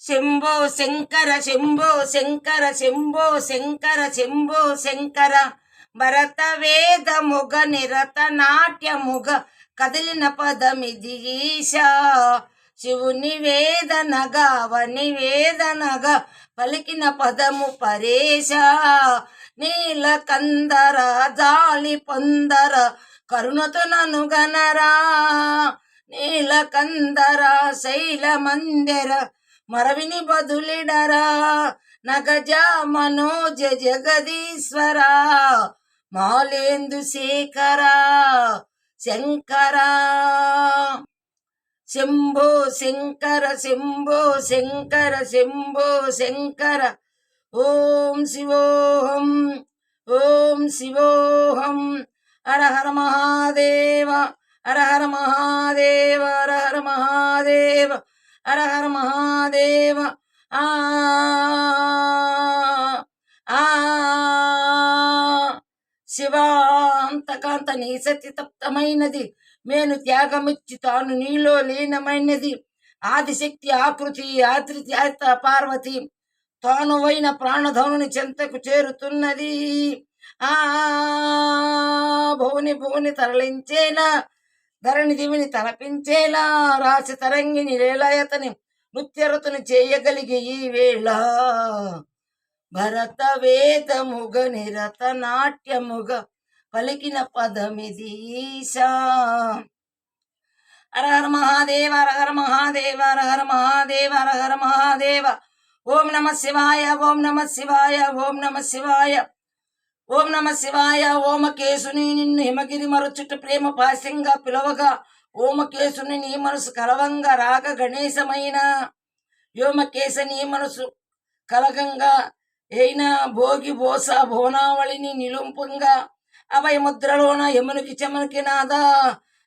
శంభో శంకర శంభో శంకర శంభో శంకర శంభో శంకర భరత వేద ముగ నిరత నాట్య ముగ కదిలిన పదమిది ఈశా శివుని వేదనగా వని వేదనగా పలికిన పదము పరేశ నీల కందర జాలి పొందర కరుణతో నను గనరా నీల కందర శైల మందిర మరవిని బదులిడరా నగజ మనోజ జగదీశ్వర మాలేందు శేఖర శంకర శంభో శంకర శంభో శంకర శంభో శంకర ఓం శివోహం ఓం శివోహం హర హర మహాదేవ హర హర మహాదేవ హర హర మహాదేవ హర హర మహాదేవ శివాంతకాంత నీ సతి తప్తమైనది మేను త్యాగమిచ్చి తాను నీలో లీనమైనది ఆదిశక్తి ఆకృతి ఆతృతి పార్వతి తానువైన ప్రాణధనుని చెంతకు చేరుతున్నది భువని భువని తరలించేలా ధరణి దివిని తలపించేలా రాసి తరంగిని లీలాయతని నృత్యరతుని చేయగలిగే ఈ వేళ భరత వేదముగ నిరత నాట్యముగ పలికిన పదమిది ఈశా హర హర మహాదేవ హర హర మహాదేవ హర హర మహాదేవ హర హర మహాదేవ ఓం నమ శివాయ ఓం నమ శివాయ ఓం నమ శివాయ ఓం నమ శివాయ ఓమకేశుని నిన్ను హిమగిరి మరుచుట ప్రేమ పాశంగా పిలవగా ఓమకేశుని నీ మనసు కలవంగా రాగ గణేశమైన వ్యోమకేశ నీ మనసు కలగంగా అయినా భోగి బోస భోనావళిని నిలుంపంగా అభయ ముద్రలోన యమునికి చెమునికి నాదా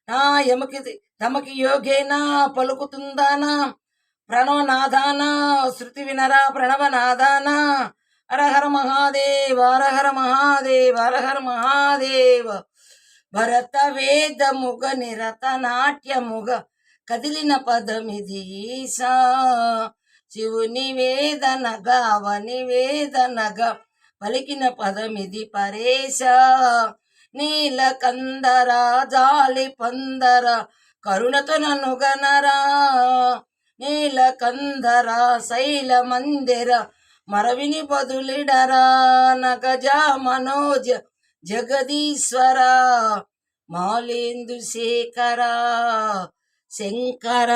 నా యముకి తమకి యోగేనా పలుకుతుందానా ప్రణవనాదానా శృతి వినరా ప్రణవనాదానా హర హర మహాదేవ హర హర మహాదేవ హర హర మహాదేవ భరత వేద ముగ నిరత నాట్యముగ కదిలిన పదమిది ఈశా శివుని వేదనగా వని వేదనగా పలికిన పదమిది పరేశ నీల కందర జాలి పొందర కరుణతో నన్ను గనరా నీల కందర శైల మందిర మరవిని బదులిడరా నగజ మనోజ జగదీశ్వర మాలేందు శేఖర శంకర